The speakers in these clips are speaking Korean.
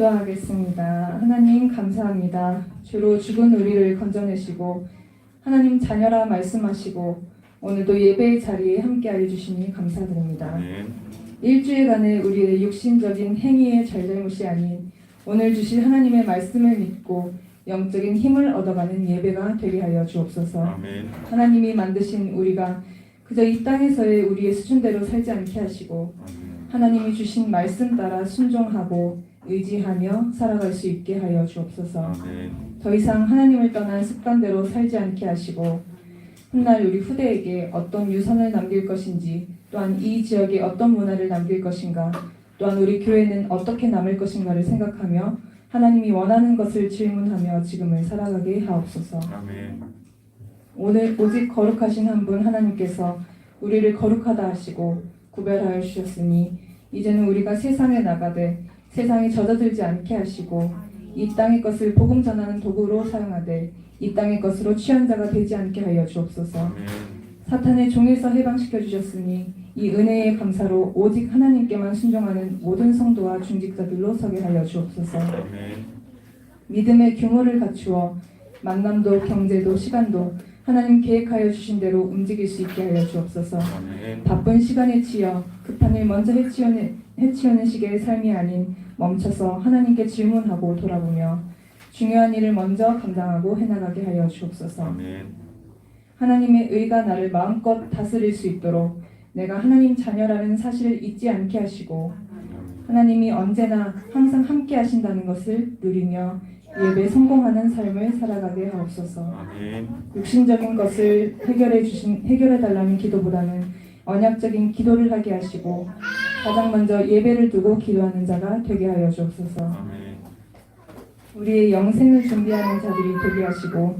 기도하겠습니다. 하나님 감사합니다. 주로 죽은 우리를 건져내시고 하나님 자녀라 말씀하시고 오늘도 예배의 자리에 함께하여 주시니 감사드립니다. 일주일간의 우리의 육신적인 행위의 잘잘못이 아닌 오늘 주실 하나님의 말씀을 믿고 영적인 힘을 얻어가는 예배가 되게 하여 주옵소서. 아멘. 하나님이 만드신 우리가 그저 이 땅에서의 우리의 수준대로 살지 않게 하시고 하나님이 주신 말씀 따라 순종하고 의지하며 살아갈 수 있게 하여 주옵소서. 아멘. 더 이상 하나님을 떠난 습관대로 살지 않게 하시고 훗날 우리 후대에게 어떤 유산을 남길 것인지 또한 이 지역에 어떤 문화를 남길 것인가 또한 우리 교회는 어떻게 남을 것인가를 생각하며 하나님이 원하는 것을 질문하며 지금을 살아가게 하옵소서. 아멘. 오늘 오직 거룩하신 한 분 하나님께서 우리를 거룩하다 하시고 구별하여 주셨으니 이제는 우리가 세상에 나가되 세상에 젖어들지 않게 하시고 이 땅의 것을 복음 전하는 도구로 사용하되 이 땅의 것으로 취한 자가 되지 않게 하여 주옵소서. 아멘. 사탄의 종에서 해방시켜 주셨으니 이 은혜의 감사로 오직 하나님께만 순종하는 모든 성도와 중직자들로 서게 하여 주옵소서. 아멘. 믿음의 규모를 갖추어 만남도 경제도 시간도 하나님 계획하여 주신 대로 움직일 수 있게 하여 주옵소서. 아멘. 바쁜 시간에 치여 급한 일 먼저 해치우는 식의 삶이 아닌 멈춰서 하나님께 질문하고 돌아보며 중요한 일을 먼저 감당하고 해나가게 하여 주옵소서. 아멘. 하나님의 의가 나를 마음껏 다스릴 수 있도록 내가 하나님 자녀라는 사실을 잊지 않게 하시고 하나님이 언제나 항상 함께 하신다는 것을 누리며 예배 성공하는 삶을 살아가게 하옵소서. 아멘. 육신적인 것을 해결해 달라는 기도보다는 언약적인 기도를 하게 하시고 가장 먼저 예배를 두고 기도하는 자가 되게 하여 주옵소서. 아멘. 우리의 영생을 준비하는 자들이 되게 하시고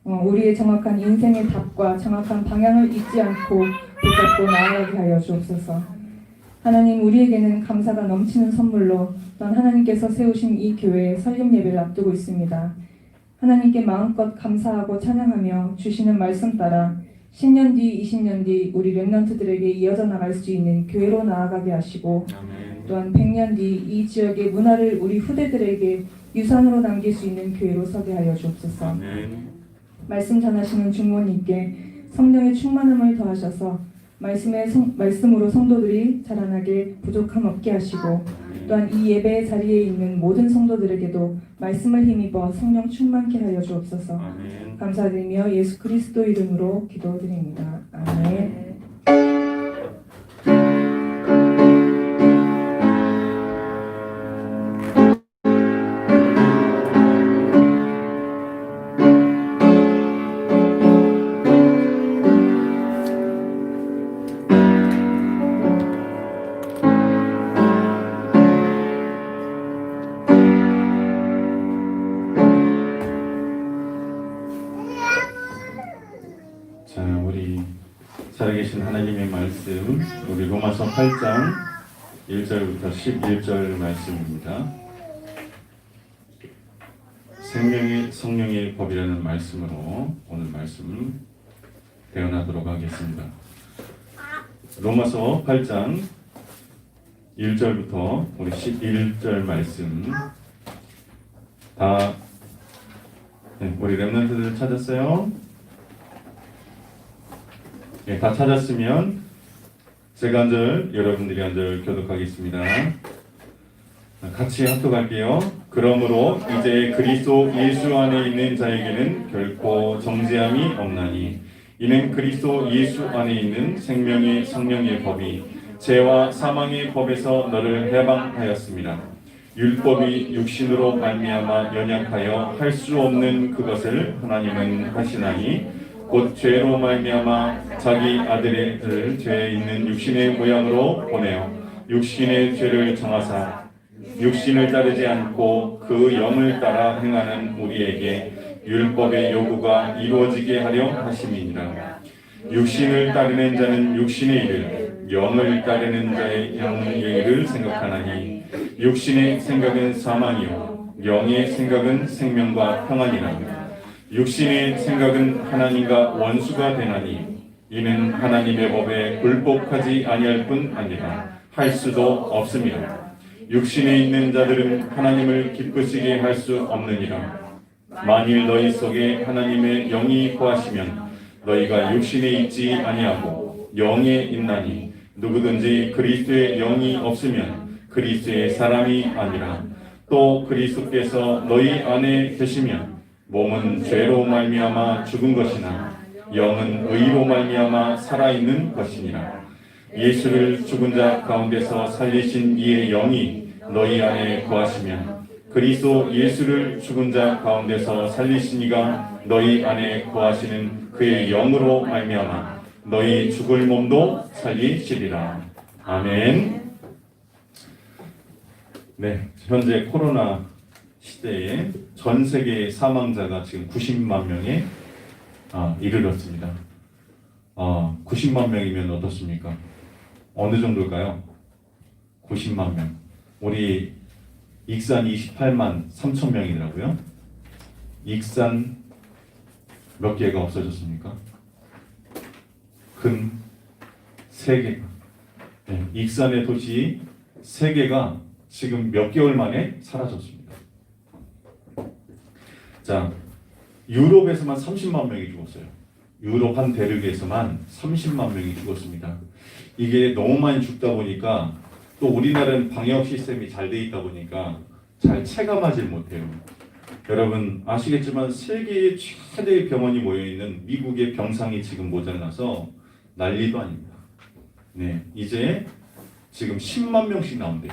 우리의 정확한 인생의 답과 정확한 방향을 잊지 않고 붙잡고 나아가게 하여 주옵소서. 하나님, 우리에게는 감사가 넘치는 선물로 또한 하나님께서 세우신 이 교회의 설립 예배를 앞두고 있습니다. 하나님께 마음껏 감사하고 찬양하며 주시는 말씀 따라 10년 뒤, 20년 뒤 우리 렘넌트들에게 이어져 나갈 수 있는 교회로 나아가게 하시고 아멘. 또한 100년 뒤 이 지역의 문화를 우리 후대들에게 유산으로 남길 수 있는 교회로 서게 하여 주옵소서. 아멘. 말씀 전하시는 중보님께 성령의 충만함을 더하셔서 말씀으로 성도들이 자라나게 부족함 없게 하시고 또한 이 예배의 자리에 있는 모든 성도들에게도 말씀을 힘입어 성령 충만케 하여 주옵소서. 아멘. 감사드리며 예수 그리스도 이름으로 기도드립니다. 아멘. 자, 우리 살아계신 하나님의 말씀, 우리 로마서 8장 1절부터 11절 말씀입니다. 생명의 성령의 법이라는 말씀으로 오늘 말씀을 대언하도록 하겠습니다. 로마서 8장 1절부터 우리 11절 말씀 다 우리 렘넌트들 찾았어요? 네, 다 찾았으면 제가 한 절, 여러분들이 한 절 교독하겠습니다. 같이 합독할게요. 그러므로 이제 그리스도 예수 안에 있는 자에게는 결코 정죄함이 없나니 이는 그리스도 예수 안에 있는 생명의 성령의 법이 죄와 사망의 법에서 너를 해방하였습니다. 율법이 육신으로 말미암아 연약하여 할 수 없는 그것을 하나님은 하시나니 곧 죄로 말미암아 자기 아들을 죄에 있는 육신의 모양으로 보내어 육신의 죄를 정하사 육신을 따르지 않고 그 영을 따라 행하는 우리에게 율법의 요구가 이루어지게 하려 하심이니라. 육신을 따르는 자는 육신의 일을, 영을 따르는 자의 영의 일을 생각하나니 육신의 생각은 사망이요 영의 생각은 생명과 평안이라. 육신의 생각은 하나님과 원수가 되나니 이는 하나님의 법에 굴복하지 아니할 뿐 아니라 할 수도 없습니다. 육신에 있는 자들은 하나님을 기쁘시게 할 수 없느니라. 만일 너희 속에 하나님의 영이 거하시면 너희가 육신에 있지 아니하고 영에 있나니 누구든지 그리스도의 영이 없으면 그리스도의 사람이 아니라. 또 그리스도께서 너희 안에 계시면 몸은 죄로 말미암아 죽은 것이나 영은 의로 말미암아 살아있는 것이니라. 예수를 죽은 자 가운데서 살리신 이의 영이 너희 안에 거하시면 그리스도 예수를 죽은 자 가운데서 살리신 이가 너희 안에 거하시는 그의 영으로 말미암아 너희 죽을 몸도 살리시리라. 아멘. 네, 현재 코로나 시대에 전 세계의 사망자가 지금 90만 명에 이르렀습니다. 90만 명이면 어떻습니까? 어느 정도일까요? 90만 명. 우리 익산 28만 3천 명이더라고요. 익산 몇 개가 없어졌습니까? 근 3개가. 네, 익산의 도시 3개가 지금 몇 개월 만에 사라졌습니다. 자, 유럽에서만 30만 명이 죽었어요. 유럽 한 대륙에서만 30만 명이 죽었습니다. 이게 너무 많이 죽다 보니까 또 우리나라는 방역 시스템이 잘 돼 있다 보니까 잘 체감하지 못해요. 여러분 아시겠지만 세계의 최대의 병원이 모여 있는 미국의 병상이 지금 모자라서 난리도 아닙니다. 네, 이제 지금 10만 명씩 나온대요.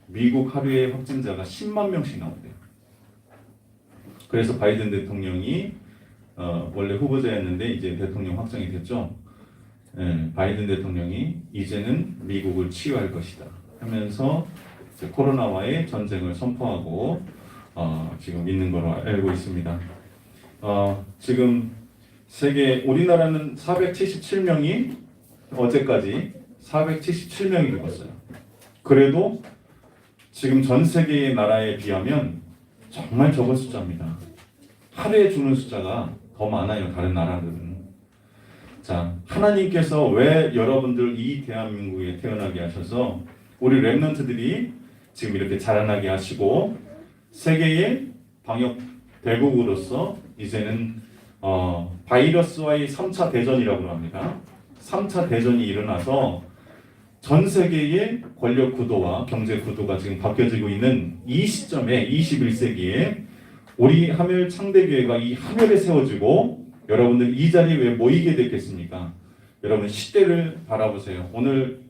미국 하루에 확진자가 10만 명씩 나온대요. 그래서 바이든 대통령이 원래 후보자였는데 이제 대통령 확정이 됐죠. 네, 바이든 대통령이 이제는 미국을 치유할 것이다 하면서 이제 코로나와의 전쟁을 선포하고 지금 있는 걸로 알고 있습니다. 지금 세계 우리나라는 477명이 어제까지 477명이 죽었어요. 그래도 지금 전 세계의 나라에 비하면 정말 적은 숫자입니다. 하루에 죽는 숫자가 더 많아요. 다른 나라들은. 자, 하나님께서 왜 여러분들 이 대한민국에 태어나게 하셔서 우리 렘넌트들이 지금 이렇게 자라나게 하시고 세계의 방역 대국으로서 이제는 바이러스와의 3차 대전이라고 합니다. 3차 대전이 일어나서 전 세계의 권력 구도와 경제 구도가 지금 바뀌어지고 있는 이 시점에 21세기에 우리 하멸 창대교회가 이 하멸에 세워지고 여러분들 이 자리에 왜 모이게 됐겠습니까? 여러분 시대를 바라보세요. 오늘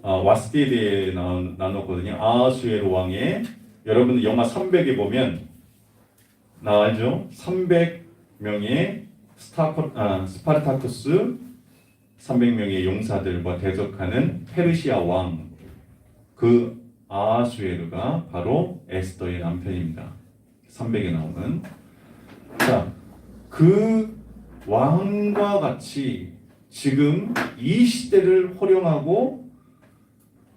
와스디에 대해 나눴거든요. 아하수에로 왕의 여러분 영화 300에 보면 알죠? 300명의 스파르타쿠스 300명의 용사들과 대적하는 페르시아 왕 그 아하수에르가 바로 에스더의 남편입니다. 300에 나오는 자, 그 왕과 같이 지금 이 시대를 호령하고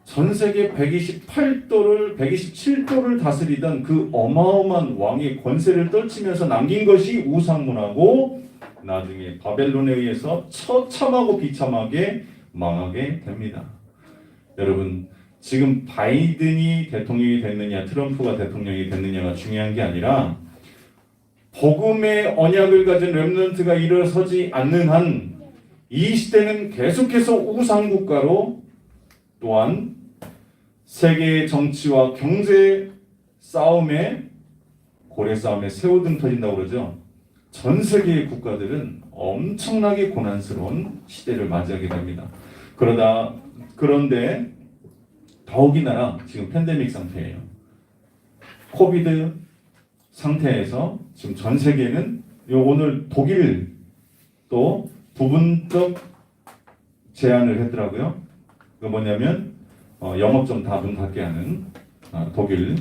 전 세계 127도를 다스리던 그 어마어마한 왕의 권세를 떨치면서 남긴 것이 우상문화고 나중에 바벨론에 의해서 처참하고 비참하게 망하게 됩니다. 여러분 지금 바이든이 대통령이 됐느냐 트럼프가 대통령이 됐느냐가 중요한 게 아니라 복음의 언약을 가진 렘넌트가 일어서지 않는 한 이 시대는 계속해서 우상국가로 또한 세계의 정치와 경제 싸움에 고래 싸움에 새우등 터진다고 그러죠. 전 세계의 국가들은 엄청나게 고난스러운 시대를 맞이하게 됩니다. 그런데 더욱이나 지금 팬데믹 상태예요. 코비드 상태에서 지금 전 세계는 오늘 독일 또 부분적 제한을 했더라고요. 그 뭐냐면 영업점 다 문 닫게 하는 독일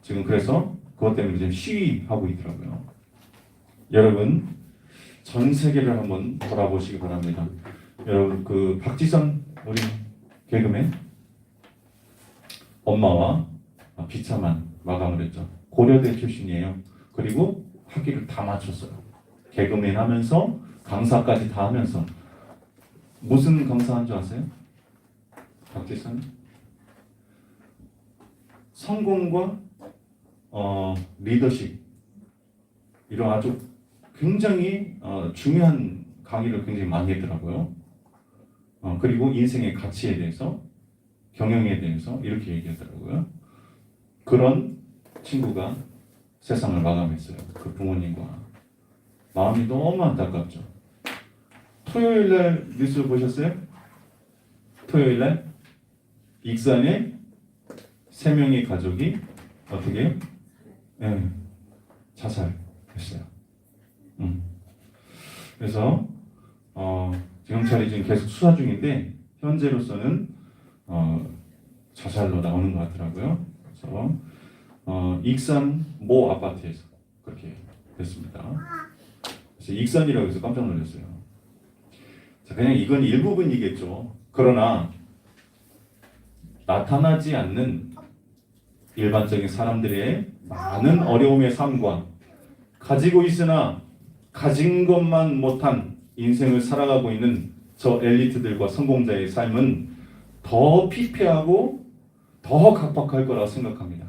지금 그래서 그것 때문에 지금 시위하고 있더라고요. 여러분 전 세계를 한번 돌아보시기 바랍니다. 여러분 그 박지선 우리 개그맨 엄마와 비참한 마감을 했죠. 고려대 출신이에요. 그리고 학위를 다 마쳤어요. 개그맨 하면서 강사까지 다 하면서 무슨 강사한 줄 아세요? 박지선 성공과 리더십 이런 아주 굉장히 중요한 강의를 굉장히 많이 했더라고요. 그리고 인생의 가치에 대해서, 경영에 대해서 이렇게 얘기하더라고요. 그런 친구가 세상을 마감했어요. 그 부모님과. 마음이 너무 안타깝죠. 토요일날 뉴스 보셨어요? 토요일날 익산에 3명의 가족이 어떻게 해요? 네, 자살했어요. 그래서 경찰이 지금 계속 수사 중인데 현재로서는 자살로 나오는 것 같더라고요. 그래서 익산 모 아파트에서 그렇게 됐습니다. 그래서 익산이라고 해서 깜짝 놀랐어요. 자, 그냥 이건 일부분이겠죠. 그러나 나타나지 않는 일반적인 사람들의 많은 어려움의 삶과 가지고 있으나 가진 것만 못한 인생을 살아가고 있는 저 엘리트들과 성공자의 삶은 더 피폐하고 더 각박할 거라고 생각합니다.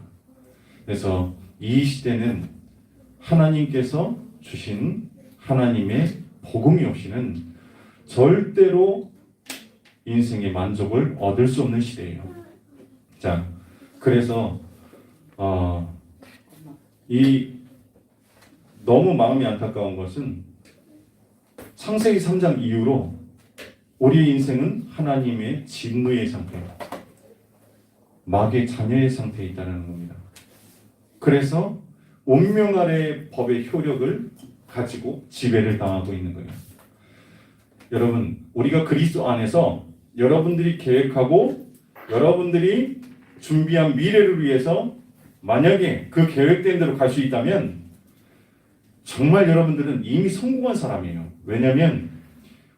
그래서 이 시대는 하나님께서 주신 하나님의 복음이 없이는 절대로 인생의 만족을 얻을 수 없는 시대예요. 자, 그래서 이 너무 마음이 안타까운 것은 창세기 3장 이후로 우리의 인생은 하나님의 진노의 상태, 마귀의 자녀의 상태에 있다는 겁니다. 그래서 운명 아래 법의 효력을 가지고 지배를 당하고 있는 거예요. 여러분, 우리가 그리스도 안에서 여러분들이 계획하고 여러분들이 준비한 미래를 위해서 만약에 그 계획된 대로 갈 수 있다면 정말 여러분들은 이미 성공한 사람이에요. 왜냐하면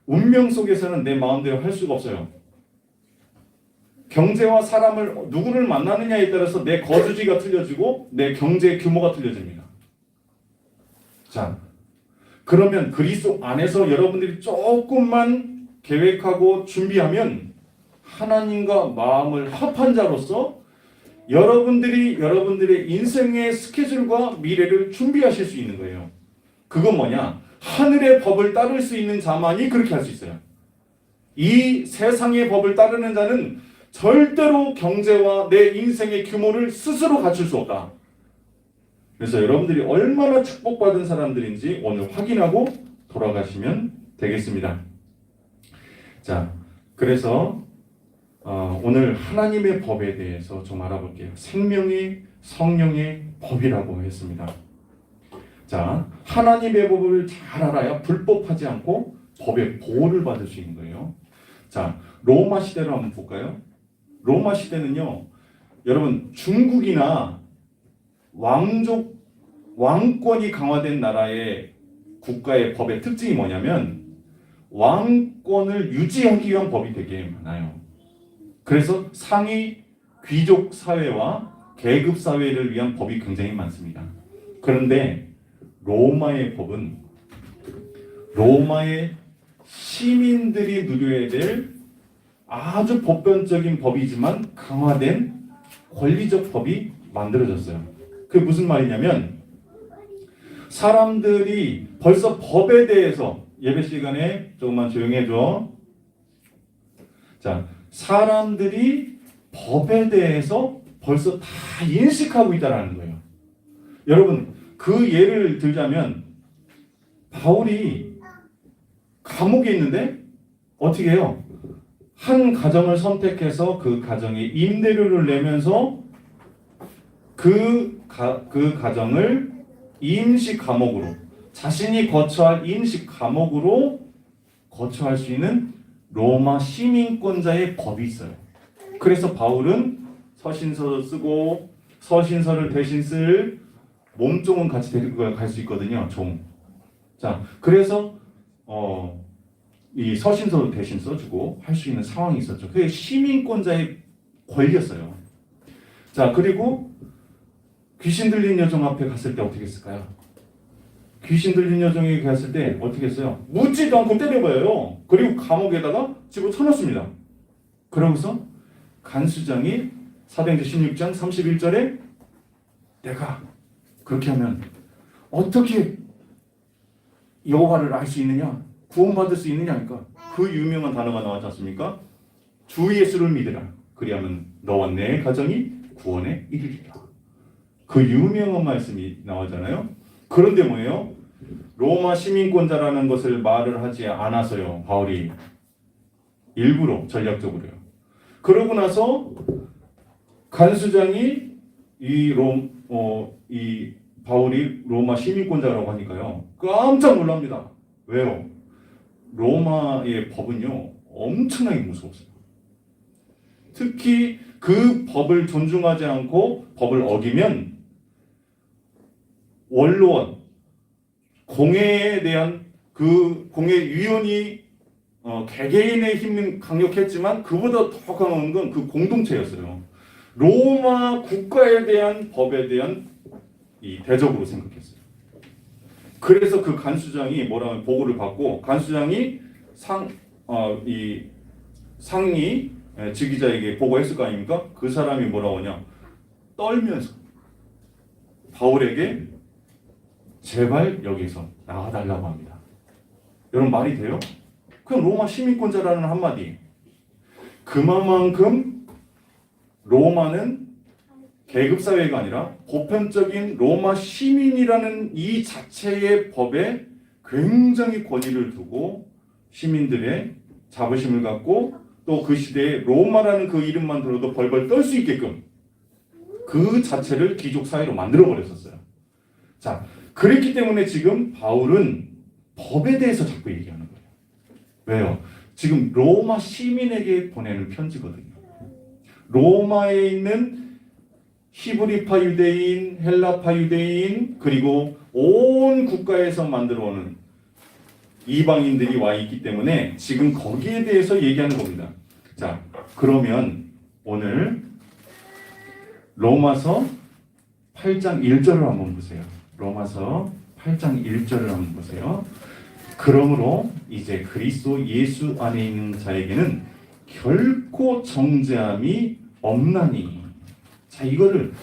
운명 속에서는 내 마음대로 할 수가 없어요. 경제와 사람을 누구를 만나느냐에 따라서 내 거주지가 틀려지고 내 경제 규모가 틀려집니다. 자, 그러면 그리스도 안에서 여러분들이 조금만 계획하고 준비하면 하나님과 마음을 합한 자로서 여러분들의 인생의 스케줄과 미래를 준비하실 수 있는 거예요. 그건 뭐냐? 하늘의 법을 따를 수 있는 자만이 그렇게 할 수 있어요. 이 세상의 법을 따르는 자는 절대로 경제와 내 인생의 규모를 스스로 갖출 수 없다. 그래서 여러분들이 얼마나 축복받은 사람들인지 오늘 확인하고 돌아가시면 되겠습니다. 자, 그래서 오늘 하나님의 법에 대해서 좀 알아볼게요. 생명의 성령의 법이라고 했습니다. 자, 하나님의 법을 잘 알아야 불법하지 않고 법의 보호를 받을 수 있는 거예요. 자, 로마 시대로 한번 볼까요? 로마 시대는요, 여러분 중국이나 왕권이 강화된 나라의 국가의 법의 특징이 뭐냐면 왕권을 유지하기 위한 법이 되게 많아요. 그래서 상위 귀족 사회와 계급 사회를 위한 법이 굉장히 많습니다. 그런데 로마의 법은 로마의 시민들이 누려야 될 아주 보편적인 법이지만 강화된 권리적 법이 만들어졌어요. 그게 무슨 말이냐면 사람들이 벌써 법에 대해서 예배 시간에 조금만 조용히 해줘. 자, 사람들이 법에 대해서 벌써 다 인식하고 있다는 거예요. 여러분, 그 예를 들자면 바울이 감옥에 있는데 어떻게 해요? 한 가정을 선택해서 그 가정에 임대료를 내면서 그 가정을 임시 감옥으로 자신이 거처할 임시 감옥으로 거처할 수 있는 로마 시민권자의 법이 있어요. 그래서 바울은 서신서를 쓰고 서신서를 대신 쓸 몸종은 같이 데리고 갈 수 있거든요. 종. 자, 그래서 이 서신서를 대신 써주고 할 수 있는 상황이 있었죠. 그게 시민권자의 권리였어요. 자, 그리고 귀신 들린 여종 앞에 갔을 때 어떻게 했을까요? 귀신 들린 여종에게 갔을 때 어떻게 했어요? 묻지도 않고 때려봐요. 그리고 감옥에다가 집어쳐넣습니다. 그러고서 간수장이 사도행전 16장 31절에 내가 그렇게 하면 어떻게 여호와를 알 수 있느냐? 구원받을 수 있느냐니까 그 유명한 단어가 나왔지 않습니까? 주 예수를 믿으라. 그리하면 너와 내 가정이 구원에 이르리라. 그 유명한 말씀이 나오잖아요. 그런데 뭐예요? 로마 시민권자라는 것을 말을 하지 않아서요. 바울이 일부러 전략적으로요. 그러고 나서 간수장이 이 바울이 로마 시민권자라고 하니까요. 깜짝 놀랍니다. 왜요? 로마의 법은요. 엄청나게 무서웠어요. 특히 그 법을 존중하지 않고 법을 어기면 원로원, 공회에 대한 그 공회위원이 개개인의 힘은 강력했지만 그보다 더 강한 건 그 공동체였어요. 로마 국가에 대한 법에 대한 이 대적으로 생각했어요. 그래서 그 간수장이 뭐라면 보고를 받고 간수장이 상위 지기자에게 보고했을 거 아닙니까? 그 사람이 뭐라고 하냐? 떨면서 바울에게 제발 여기서 나가달라고 합니다. 여러분 말이 돼요? 그럼 로마 시민권자라는 한마디. 그만큼 로마는 계급사회가 아니라 보편적인 로마 시민이라는 이 자체의 법에 굉장히 권위를 두고 시민들의 자부심을 갖고 또 그 시대에 로마라는 그 이름만 들어도 벌벌 떨 수 있게끔 그 자체를 귀족사회로 만들어버렸었어요. 자, 그랬기 때문에 지금 바울은 법에 대해서 자꾸 얘기하는 거예요. 왜요? 지금 로마 시민에게 보내는 편지거든요. 로마에 있는 히브리파 유대인, 헬라파 유대인, 그리고 온 국가에서 만들어오는 이방인들이 와 있기 때문에 지금 거기에 대해서 얘기하는 겁니다. 자, 그러면 오늘 로마서 8장 1절을 한번 보세요. 로마서 8장 1절을 한번 보세요. 그러므로 이제 그리스도 예수 안에 있는 자에게는 결코 정죄함이 없나니. 자, 이거를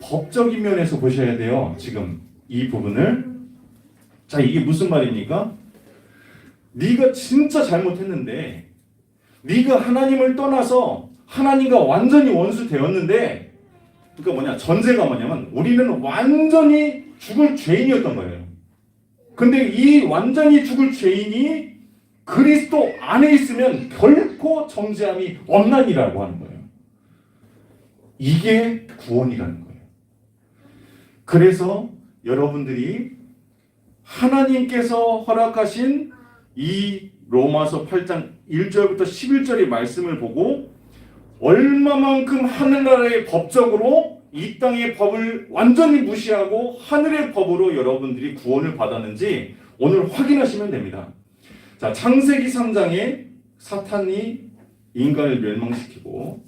법적인 면에서 보셔야 돼요. 지금 이 부분을. 자, 이게 무슨 말입니까? 네가 진짜 잘못했는데 네가 하나님을 떠나서 하나님과 완전히 원수 되었는데, 그러니까 뭐냐, 전제가 뭐냐면 우리는 완전히 죽을 죄인이었던 거예요. 근데 이 완전히 죽을 죄인이 그리스도 안에 있으면 결코 정죄함이 없나니라고 하는 거예요. 이게 구원이라는 거예요. 그래서 여러분들이 하나님께서 허락하신 이 로마서 8장 1절부터 11절의 말씀을 보고 얼마만큼 하늘나라의 법적으로 이 땅의 법을 완전히 무시하고 하늘의 법으로 여러분들이 구원을 받았는지 오늘 확인하시면 됩니다. 자, 창세기 3장에 사탄이 인간을 멸망시키고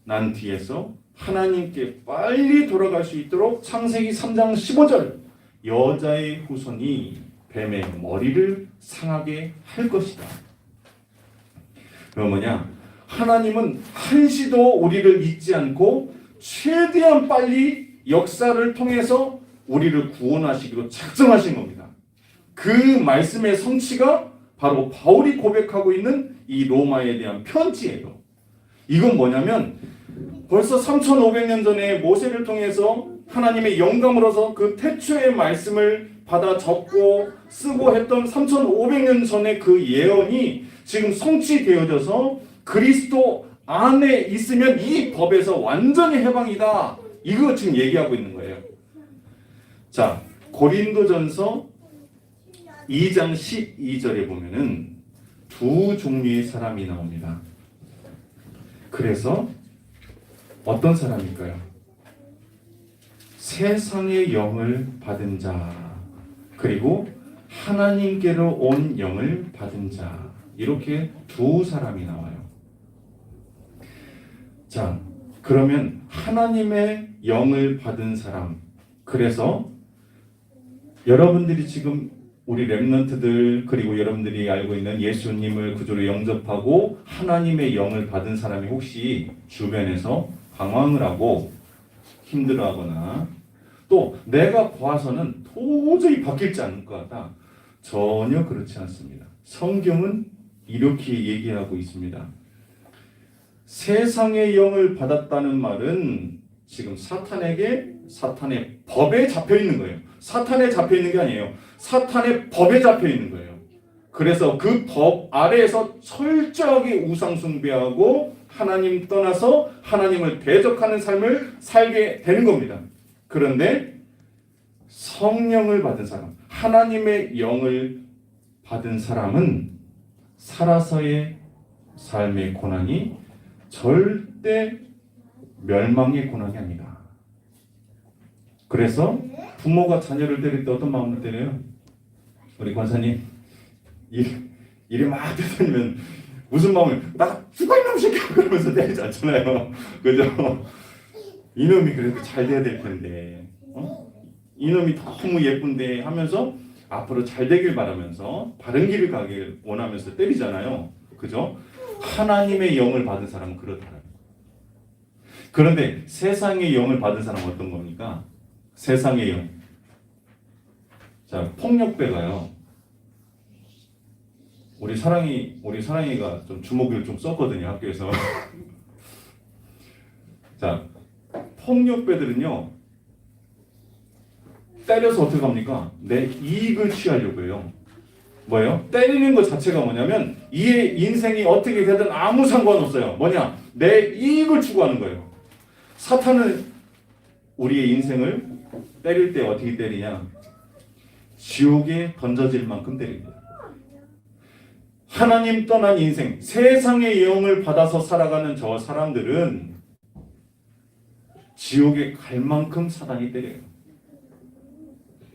난 뒤에서 하나님께 빨리 돌아갈 수 있도록 창세기 3장 15절 여자의 후손이 뱀의 머리를 상하게 할 것이다. 그럼 뭐냐? 하나님은 한시도 우리를 잊지 않고 최대한 빨리 역사를 통해서 우리를 구원하시기로 작정하신 겁니다. 그 말씀의 성취가 바로 바울이 고백하고 있는 이 로마에 대한 편지예요. 이건 뭐냐면 벌써 3500년 전에 모세를 통해서 하나님의 영감으로서 그 태초의 말씀을 받아 적고 쓰고 했던 3500년 전의 그 예언이 지금 성취되어져서 그리스도 안에 있으면 이 법에서 완전히 해방이다. 이거 지금 얘기하고 있는 거예요. 자, 고린도전서 2장 12절에 보면은 두 종류의 사람이 나옵니다. 그래서 어떤 사람일까요? 세상의 영을 받은 자, 그리고 하나님께로 온 영을 받은 자, 이렇게 두 사람이 나와요. 자, 그러면 하나님의 영을 받은 사람, 그래서 여러분들이 지금 우리 렘넌트들, 그리고 여러분들이 알고 있는 예수님을 구주로 영접하고 하나님의 영을 받은 사람이 혹시 주변에서 방황을 하고 힘들어하거나 또 내가 봐서는 도저히 바뀔지 않을 것 같다. 전혀 그렇지 않습니다. 성경은 이렇게 얘기하고 있습니다. 세상의 영을 받았다는 말은 지금 사탄에게 사탄의 법에 잡혀 있는 거예요. 사탄에 잡혀 있는 게 아니에요. 사탄의 법에 잡혀 있는 거예요. 그래서 그 법 아래에서 철저하게 우상 숭배하고 하나님 떠나서 하나님을 대적하는 삶을 살게 되는 겁니다. 그런데 성령을 받은 사람, 하나님의 영을 받은 사람은 살아서의 삶의 고난이 절대 멸망의 고난이 아니다. 그래서 부모가 자녀를 때릴 때 어떤 마음으로 때려요? 우리 권사님 일이 막 되다니면 무슨 마음을 나 죽어 이놈 새끼야 그러면서 때리지 않잖아요. 그죠? 이놈이 그래도 잘 돼야 될 텐데 이놈이 너무 예쁜데 하면서 앞으로 잘 되길 바라면서 바른 길을 가길 원하면서 때리잖아요. 그죠? 하나님의 영을 받은 사람은 그렇더라고요. 그런데 세상의 영을 받은 사람은 어떤 겁니까? 세상의 영. 자, 폭력배가요. 우리 사랑이가 좀 주먹을 좀 썼거든요, 학교에서. 자, 폭력배들은요. 때려서 어떻게 합니까? 내 이익을 취하려고 해요. 뭐예요? 때리는 것 자체가 뭐냐면 이의 인생이 어떻게 되든 아무 상관없어요. 뭐냐? 내 이익을 추구하는 거예요. 사탄은 우리의 인생을 때릴 때 어떻게 때리냐? 지옥에 던져질 만큼 때립니다. 하나님 떠난 인생, 세상의 영을 받아서 살아가는 저 사람들은 지옥에 갈 만큼 사단이 때려요.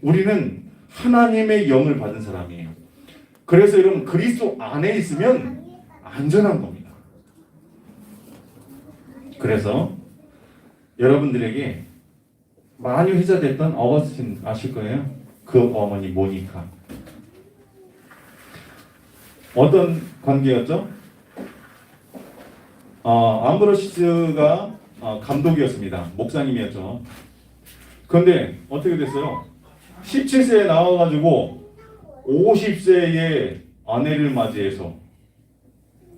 우리는 하나님의 영을 받은 사람이에요. 그래서 여러분 그리스도 안에 있으면 안전한 겁니다. 그래서 여러분들에게 많이 회자됐던 어거스틴 아실 거예요? 그 어머니 모니카. 어떤 관계였죠? 암브로시스가 감독이었습니다. 목사님이었죠. 그런데 어떻게 됐어요? 17세에 나와가지고 50세의 아내를 맞이해서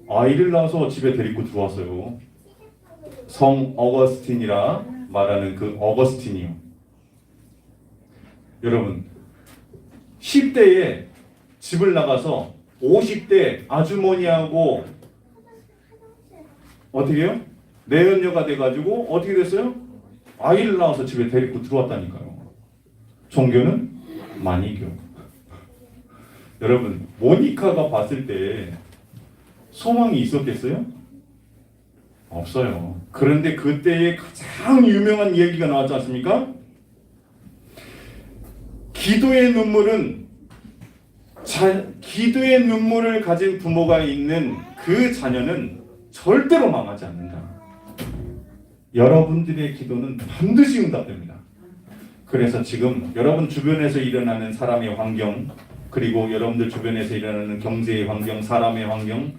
아이를 낳아서 집에 데리고 들어왔어요. 성 어거스틴이라 말하는 그 어거스틴이요. 여러분 10대에 집을 나가서 50대 아주머니하고 어떻게 해요? 내연녀가 돼가지고 어떻게 됐어요? 아이를 낳아서 집에 데리고 들어왔다니까요. 종교는 만이교. 여러분 모니카가 봤을 때 소망이 있었겠어요? 없어요. 그런데 그때의 가장 유명한 얘기가 나왔지 않습니까? 기도의 눈물을 가진 부모가 있는 그 자녀는 절대로 망하지 않는다. 여러분들의 기도는 반드시 응답됩니다. 그래서 지금 여러분 주변에서 일어나는 사람의 환경, 그리고 여러분들 주변에서 일어나는 경제의 환경, 사람의 환경,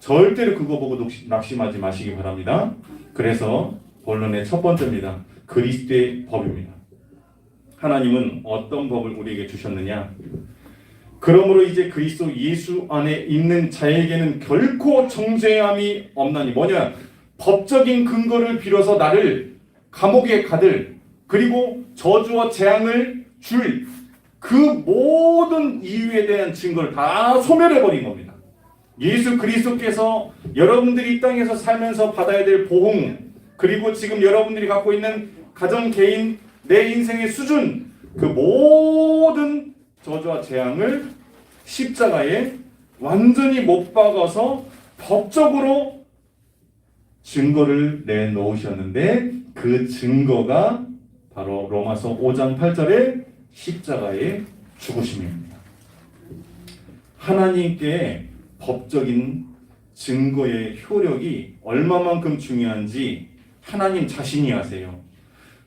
절대로 그거 보고 낙심하지 마시기 바랍니다. 그래서 본론의 첫 번째입니다. 그리스도의 법입니다. 하나님은 어떤 법을 우리에게 주셨느냐? 그러므로 이제 그리스도 예수 안에 있는 자에게는 결코 정죄함이 없나니. 뭐냐? 법적인 근거를 빌어서 나를 감옥에 가들, 그리고 저주와 재앙을 줄 그 모든 이유에 대한 증거를 다 소멸해버린 겁니다. 예수 그리스도께서 여러분들이 이 땅에서 살면서 받아야 될 보응, 그리고 지금 여러분들이 갖고 있는 가정, 개인, 내 인생의 수준, 그 모든 저주와 재앙을 십자가에 완전히 못 박아서 법적으로 증거를 내놓으셨는데, 그 증거가 바로 로마서 5장 8절의 십자가의 죽으심입니다. 하나님께 법적인 증거의 효력이 얼마만큼 중요한지 하나님 자신이 아세요.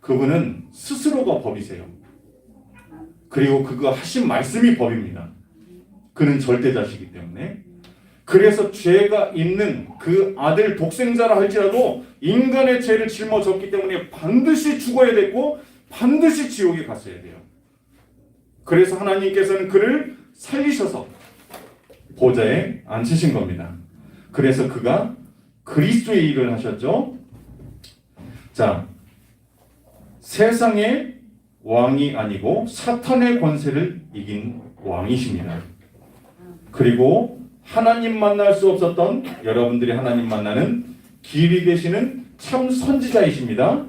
그분은 스스로가 법이세요. 그리고 그거 하신 말씀이 법입니다. 그는 절대자시기 때문에. 그래서 죄가 있는 그 아들 독생자라 할지라도 인간의 죄를 짊어졌기 때문에 반드시 죽어야 됐고 반드시 지옥에 갔어야 돼요. 그래서 하나님께서는 그를 살리셔서 보좌에 앉히신 겁니다. 그래서 그가 그리스도의 일을 하셨죠. 자, 세상의 왕이 아니고 사탄의 권세를 이긴 왕이십니다. 그리고 하나님 만날 수 없었던 여러분들이 하나님 만나는 길이 되시는 참 선지자이십니다.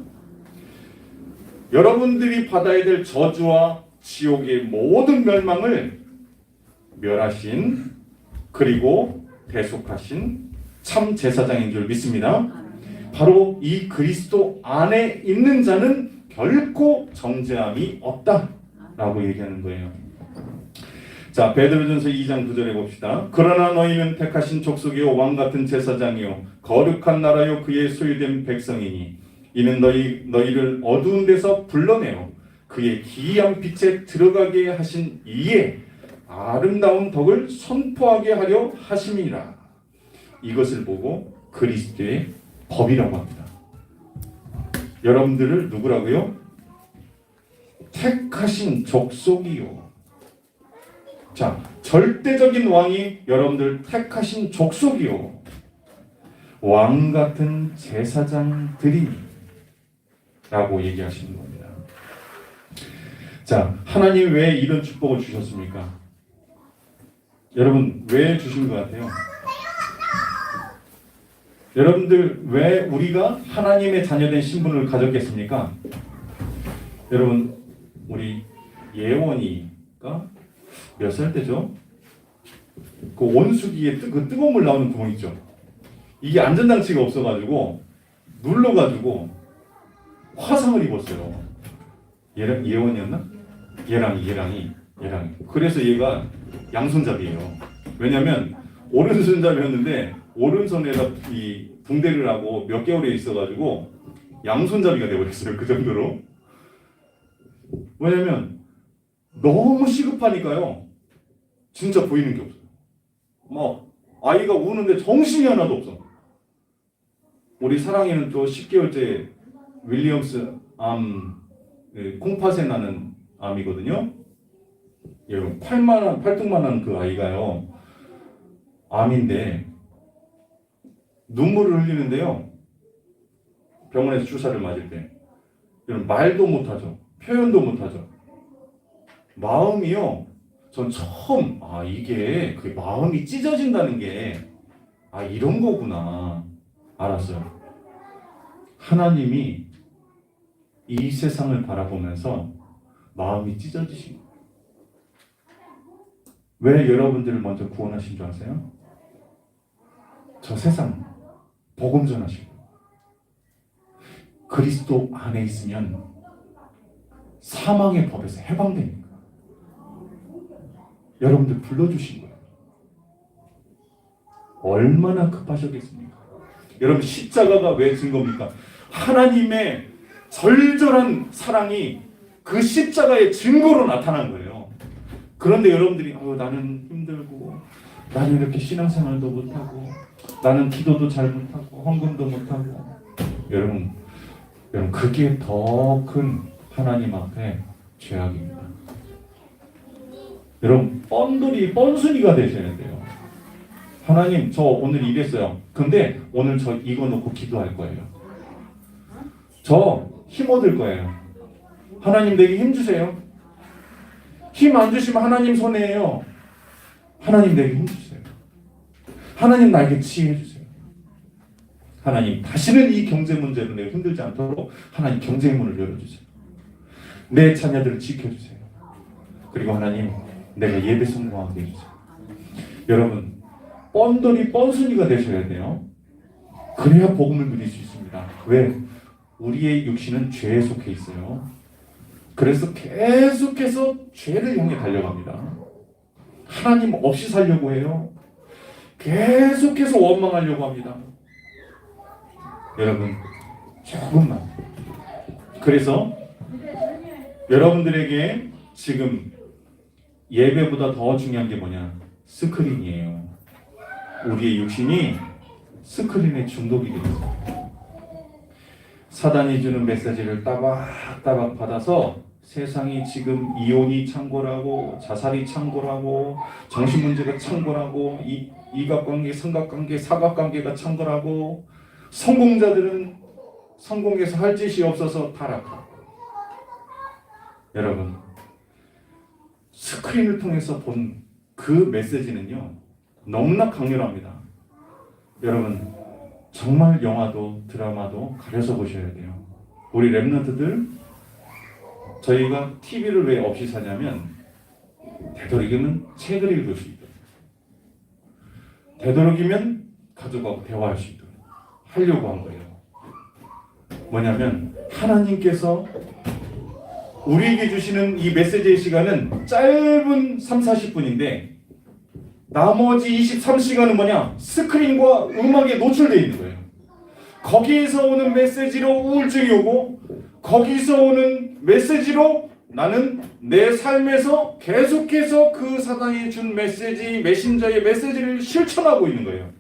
여러분들이 받아야 될 저주와 지옥의 모든 멸망을 멸하신 그리고 대속하신 참 제사장인 줄 믿습니다. 바로 이 그리스도 안에 있는 자는 결코 정죄함이 없다라고 얘기하는 거예요. 자, 베드로전서 2장 9절에 봅시다. 그러나 너희는 택하신 족속이요 왕같은 제사장이요 거룩한 나라요 그의 소유된 백성이니 이는 너희를 어두운 데서 불러내어 그의 기이한 빛에 들어가게 하신 이에 아름다운 덕을 선포하게 하려 하심이라. 이것을 보고 그리스도의 법이라고 합니다. 여러분들을 누구라고요? 택하신 족속이요. 자, 절대적인 왕이 여러분들 택하신 족속이요. 왕 같은 제사장들이니 라고 얘기하시는 겁니다. 자, 하나님 왜 이런 축복을 주셨습니까? 여러분 왜 주신 것 같아요? 여러분들 왜 우리가 하나님의 자녀된 신분을 가졌겠습니까? 여러분 우리 예원이가 몇 살 때죠? 그 온수기에 그 뜨거운 물 나오는 구멍 있죠? 이게 안전장치가 없어가지고 눌러가지고 화상을 입었어요. 예원이었나? 예랑이. 그래서 얘가 양손잡이에요. 왜냐면 오른손잡이였는데 오른손에다 이 붕대를 하고 몇 개월에 있어가지고 양손잡이가 돼버렸어요. 그 정도로. 왜냐면 너무 시급하니까요. 진짜 보이는 게 없어요. 막 아이가 우는데 정신이 하나도 없어. 우리 사랑이는 또 10개월째 윌리엄스 암 콩팥에 나는 암이거든요. 여러분 팔뚝만한 그 아이가요. 암인데 눈물을 흘리는데요. 병원에서 주사를 맞을 때 여러분 말도 못하죠. 표현도 못하죠. 마음이요. 전 처음 이게 그 마음이 찢어진다는 게 이런 거구나 알았어요. 하나님이 이 세상을 바라보면서 마음이 찢어지신 거예요. 왜 여러분들을 먼저 구원하신 줄 아세요? 저 세상 복음 전하시고 그리스도 안에 있으면 사망의 법에서 해방됩니다. 여러분들 불러주신 거예요. 얼마나 급하셨겠습니까? 여러분 십자가가 왜 증거입니까? 하나님의 절절한 사랑이 그 십자가의 증거로 나타난 거예요. 그런데 여러분들이 나는 힘들고 나는 이렇게 신앙생활도 못하고 나는 기도도 잘 못하고 헌금도 못하고 여러분 그게 더 큰 하나님 앞에 죄악입니다. 여러분 뻔순이가 되셔야 돼요. 하나님 저 오늘 이랬어요. 근데 오늘 저 이거 놓고 기도할 거예요. 저 힘 얻을 거예요. 하나님 내게 힘 주세요. 힘 안 주시면 하나님 손해예요. 하나님 내게 힘 주세요. 하나님 나에게 지혜 주세요. 하나님 다시는 이 경제 문제로 내가 힘들지 않도록 하나님 경제의 문을 열어주세요. 내 자녀들을 지켜주세요. 그리고 하나님 내가 예배 성공하게 해주세요. 여러분 뻔순이가 되셔야 돼요. 그래야 복음을 누릴 수 있습니다. 왜? 우리의 육신은 죄에 속해 있어요. 그래서 계속해서 죄를 향해 달려갑니다. 하나님 없이 살려고 해요. 계속해서 원망하려고 합니다. 여러분 조금만. 그래서 여러분들에게 지금 예배보다 더 중요한 게 뭐냐? 스크린이에요. 우리의 육신이 스크린에 중독이 되었어요. 사단이 주는 메시지를 따박따박 받아서 세상이 지금 이혼이 창궐하고 자살이 창궐하고 정신문제가 창궐하고 이각관계, 삼각관계, 사각관계가 창궐하고 성공자들은 성공해서 할 짓이 없어서 타락하고. 여러분, 스크린을 통해서 본 그 메시지는요 너무나 강렬합니다. 여러분, 정말 영화도 드라마도 가려서 보셔야 돼요. 우리 랩런트들, 저희가 TV를 왜 없이 사냐면 되도록이면 책을 읽을 수 있도록, 되도록이면 가족하고 대화할 수 있도록 하려고 한 거예요. 뭐냐면 하나님께서 우리에게 주시는 이 메시지의 시간은 짧은 3-40분인데 나머지 23시간은 뭐냐? 스크린과 음악에 노출되어 있는 거예요. 거기에서 오는 메시지로 우울증이 오고 거기서 오는 메시지로 나는 내 삶에서 계속해서 그 사단이 준 메시지, 메신저의 메시지를 실천하고 있는 거예요.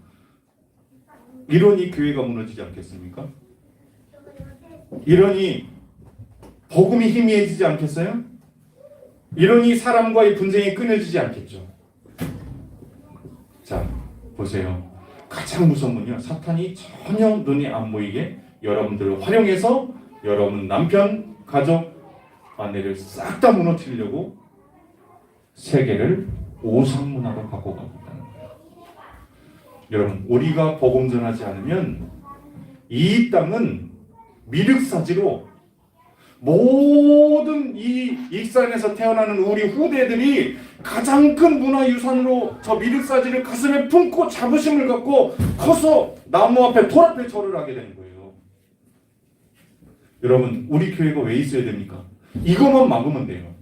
이러니 교회가 무너지지 않겠습니까? 이러니 복음이 희미해지지 않겠어요? 이러니 사람과의 분쟁이 끊어지지 않겠죠. 자, 보세요. 가장 무서운 건요, 사탄이 전혀 눈에 안 보이게 여러분들을 활용해서 여러분 남편, 가족, 아내를 싹 다 무너뜨리려고 세계를 오상문화로 바꿔가고 있다는 거예요. 여러분, 우리가 복음 전하지 않으면 이 땅은 미륵사지로 모든 이 익산에서 태어나는 우리 후대들이 가장 큰 문화유산으로 저 미륵사지를 가슴에 품고 자부심을 갖고 커서 나무 앞에 돌 앞에 절을 하게 되는 거예요. 여러분, 우리 교회가 왜 있어야 됩니까? 이것만 막으면 돼요.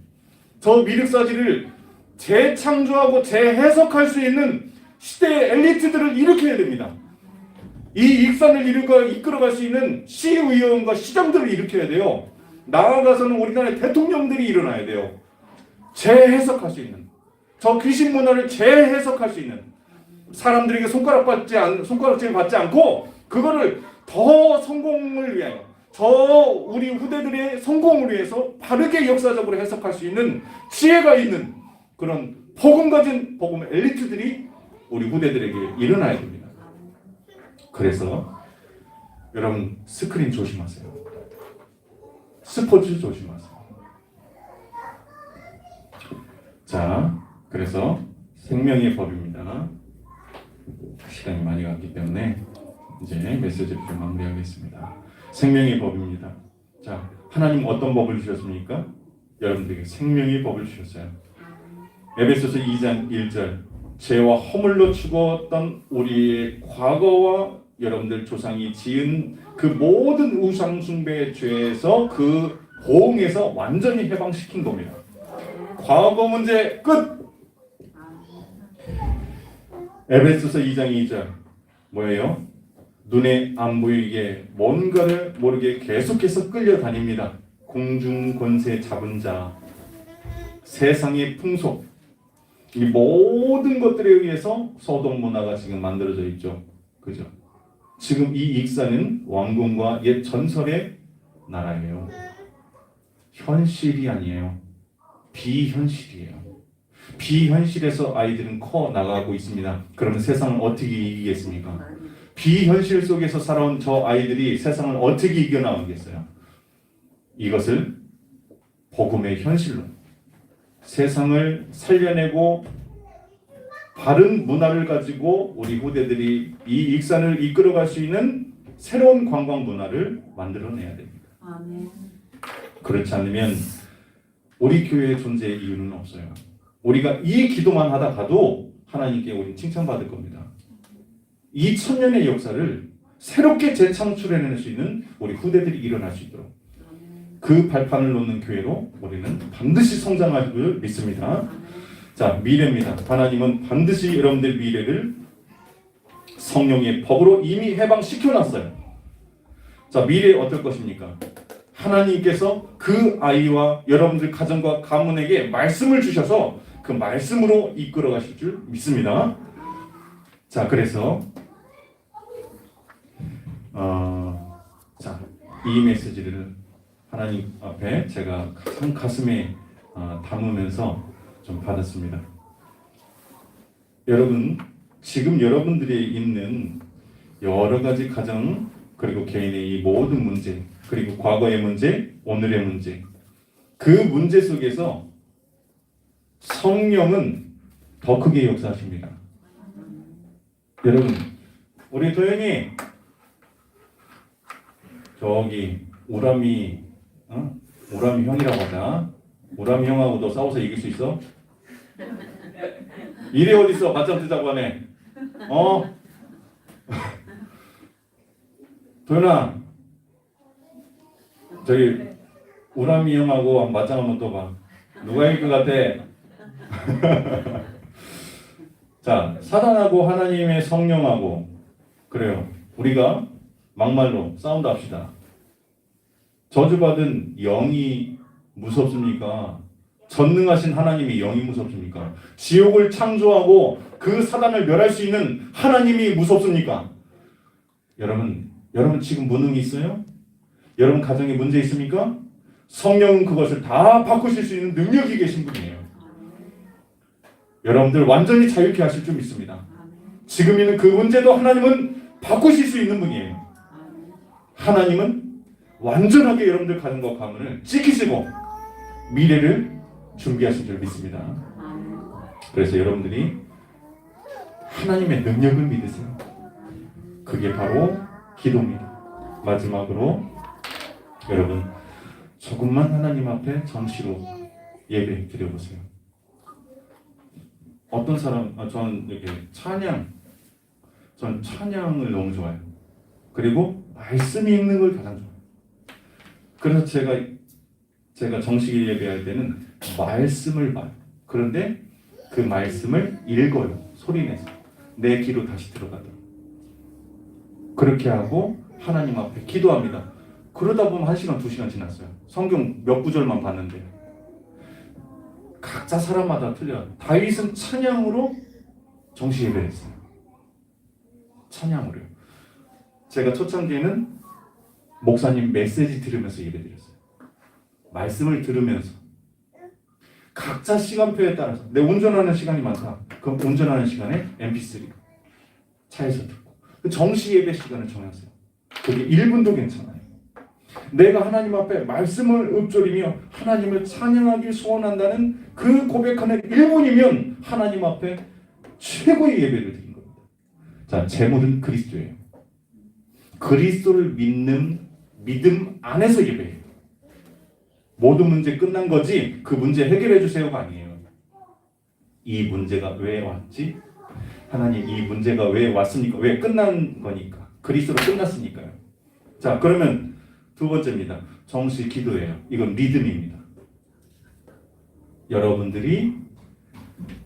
저 미륵사지를 재창조하고 재해석할 수 있는 시대의 엘리트들을 일으켜야 됩니다. 이 익산을 이끌어갈 수 있는 시의원과 시장들을 일으켜야 돼요. 나아가서는 우리나라의 대통령들이 일어나야 돼요. 재해석할 수 있는, 저 귀신 문화를 재해석할 수 있는, 사람들에게 손가락질 받지 않고 그거를 더 성공을 위하여, 저 우리 후대들의 성공을 위해서 바르게 역사적으로 해석할 수 있는 지혜가 있는 그런 복음 가진 복음 엘리트들이 우리 후대들에게 일어나야 됩니다. 그래서 여러분, 스크린 조심하세요. 스포츠 조심하세요. 자, 그래서 생명의 법입니다. 시간이 많이 갔기 때문에 이제 메시지를 좀 마무리하겠습니다. 생명의 법입니다. 자, 하나님 어떤 법을 주셨습니까? 여러분들에게 생명의 법을 주셨어요. 에베소서 2장 1절, 죄와 허물로 죽었던 우리의 과거와 여러분들 조상이 지은 그 모든 우상 숭배의 죄에서 그 보응에서 완전히 해방시킨 겁니다. 과거 문제 끝. 에베소서 2장 2절 뭐예요? 눈에 안 보이게 뭔가를 모르게 계속해서 끌려다닙니다. 공중 권세 잡은 자, 세상의 풍속, 이 모든 것들에 의해서 소돔 문화가 지금 만들어져 있죠. 그죠? 지금 이 익산은 왕궁과 옛 전설의 나라예요. 현실이 아니에요. 비현실이에요. 비현실에서 아이들은 커 나가고 있습니다. 그러면 세상을 어떻게 이기겠습니까? 비현실 속에서 살아온 저 아이들이 세상을 어떻게 이겨나가겠어요? 이것을 복음의 현실로 세상을 살려내고 바른 문화를 가지고 우리 후대들이 이 익산을 이끌어갈 수 있는 새로운 관광 문화를 만들어내야 됩니다. 아멘. 그렇지 않으면 우리 교회의 존재의 이유는 없어요. 우리가 이 기도만 하다 가도 하나님께 우리는 칭찬받을 겁니다. 2000년의 역사를 새롭게 재창출해낼 수 있는 우리 후대들이 일어날 수 있도록 그 발판을 놓는 교회로 우리는 반드시 성장할 줄 믿습니다. 자, 미래입니다. 하나님은 반드시 여러분들 미래를 성령의 법으로 이미 해방시켜놨어요. 자, 미래 어떨 것입니까? 하나님께서 그 아이와 여러분들 가정과 가문에게 말씀을 주셔서 그 말씀으로 이끌어 가실 줄 믿습니다. 자, 자, 그래서 자, 이 메시지를 하나님 앞에 제가 가장 가슴에 담으면서 좀 받았습니다. 여러분, 지금 여러분들이 있는 여러 가지 가정 그리고 개인의 이 모든 문제 그리고 과거의 문제, 오늘의 문제, 그 문제 속에서 성령은 더 크게 역사하십니다. 여러분, 우리 도현이 저기 우람이 형이라고 하자. 우람이 형하고 너 싸워서 이길 수 있어? 일이 어딨어? 맞짱 뜨자고 하네. 도현아, 저기 우람이 형하고 맞짱 한번 떠봐. 누가 이길 것 같아? 자, 사단하고 하나님의 성령하고 그래요. 우리가 막말로 싸운다 합시다. 저주받은 영이 무섭습니까? 전능하신 하나님이 영이 무섭습니까? 지옥을 창조하고 그 사단을 멸할 수 있는 하나님이 무섭습니까? 여러분 지금 무능이 있어요? 여러분 가정에 문제 있습니까? 성령은 그것을 다 바꾸실 수 있는 능력이 계신 분이에요. 여러분들 완전히 자유케 하실 줄 믿습니다. 지금 있는 그 문제도 하나님은 바꾸실 수 있는 분이에요. 하나님은 완전하게 여러분들 가정과 가문을 지키시고 미래를 준비하신 줄 믿습니다. 그래서 여러분들이 하나님의 능력을 믿으세요. 그게 바로 기도입니다. 마지막으로 여러분 조금만 하나님 앞에 정시로 예배 드려보세요. 어떤 사람, 저는 이렇게 전 찬양을 너무 좋아해요. 그리고 말씀이 있는 걸 가장 좋아해요. 그래서 제가 정식 예배할 때는 말씀을 봐요. 그런데 그 말씀을 읽어요. 소리내서 내 귀로 다시 들어가도록. 그렇게 하고 하나님 앞에 기도합니다. 그러다 보면 1시간, 2시간 지났어요. 성경 몇 구절만 봤는데 각자 사람마다 틀려요. 다윗은 찬양으로 정식 예배를 했어요. 찬양으로요. 제가 초창기에는 목사님 메시지 들으면서 예배드렸어요. 말씀을 들으면서 각자 시간표에 따라서 내 운전하는 시간이 많다. 그럼 운전하는 시간에 MP3 차에서 듣고 정시 예배 시간을 정하세요. 그게 1분도 괜찮아요. 내가 하나님 앞에 말씀을 읊조리며 하나님을 찬양하길 소원한다는 그 고백하는 1분이면 하나님 앞에 최고의 예배를 드린 겁니다. 자, 제물은 그리스도예요. 그리스도를 믿는 믿음 안에서 예배해요. 모든 문제 끝난 거지 그 문제 해결해 주세요가 아니에요. 이 문제가 왜 왔지? 하나님 이 문제가 왜 왔습니까? 왜 끝난 거니까. 그리스도로 끝났으니까요. 자, 그러면 두 번째입니다. 정식 기도예요. 이건 리듬입니다. 여러분들이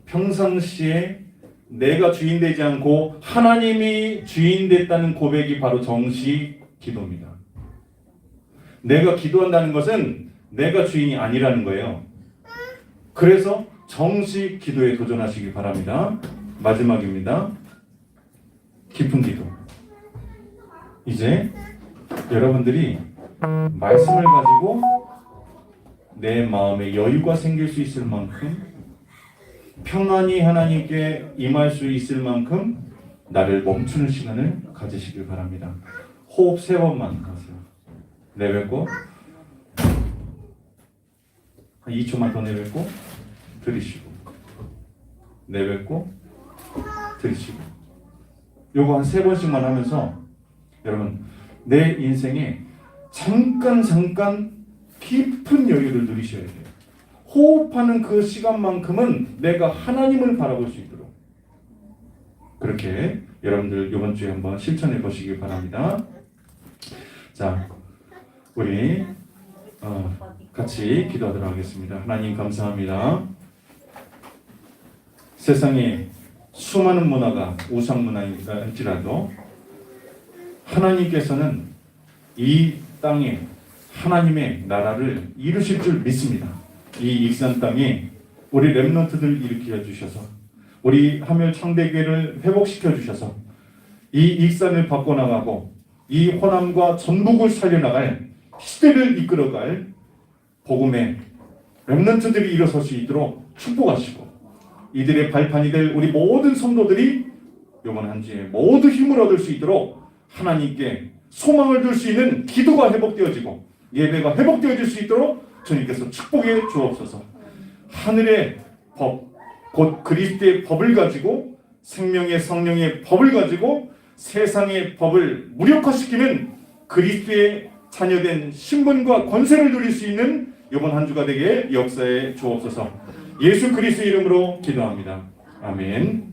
평상시에 내가 주인 되지 않고 하나님이 주인 됐다는 고백이 바로 정식 기도입니다. 내가 기도한다는 것은 내가 주인이 아니라는 거예요. 그래서 정식 기도에 도전하시기 바랍니다. 마지막입니다. 깊은 기도. 이제 여러분들이 말씀을 가지고 내 마음에 여유가 생길 수 있을 만큼 평안히 하나님께 임할 수 있을 만큼 나를 멈추는 시간을 가지시길 바랍니다. 호흡 3번만 하세요. 내뱉고 한 2초만 더 내뱉고 들이쉬고 내뱉고 들이쉬고 요거 한 3번씩만 하면서 여러분 내 인생에 잠깐 깊은 여유를 누리셔야 돼요. 호흡하는 그 시간만큼은 내가 하나님을 바라볼 수 있도록 그렇게 여러분들 이번 주에 한번 실천해 보시기 바랍니다. 자, 우리 같이 기도하도록 하겠습니다. 하나님 감사합니다. 세상에 수많은 문화가 우상 문화이다 할지라도 하나님께서는 이 땅에 하나님의 나라를 이루실 줄 믿습니다. 이 익산 땅에 우리 렘넌트들 일으켜 주셔서 우리 하멸 창대교회를 회복시켜 주셔서 이 익산을 바꿔나가고 이 호남과 전북을 살려나갈 시대를 이끌어갈 복음의 렘넌트들이 일어설 수 있도록 축복하시고 이들의 발판이 될 우리 모든 성도들이 이번 한 주에 모두 힘을 얻을 수 있도록 하나님께 소망을 둘 수 있는 기도가 회복되어지고 예배가 회복되어질 수 있도록 주님께서 축복해 주옵소서. 하늘의 법, 곧 그리스도의 법을 가지고 생명의 성령의 법을 가지고 세상의 법을 무력화시키는 그리스도의 자녀된 신분과 권세를 누릴 수 있는 이번 한 주가 되게 역사해 주옵소서. 예수 그리스도 이름으로 기도합니다. 아멘.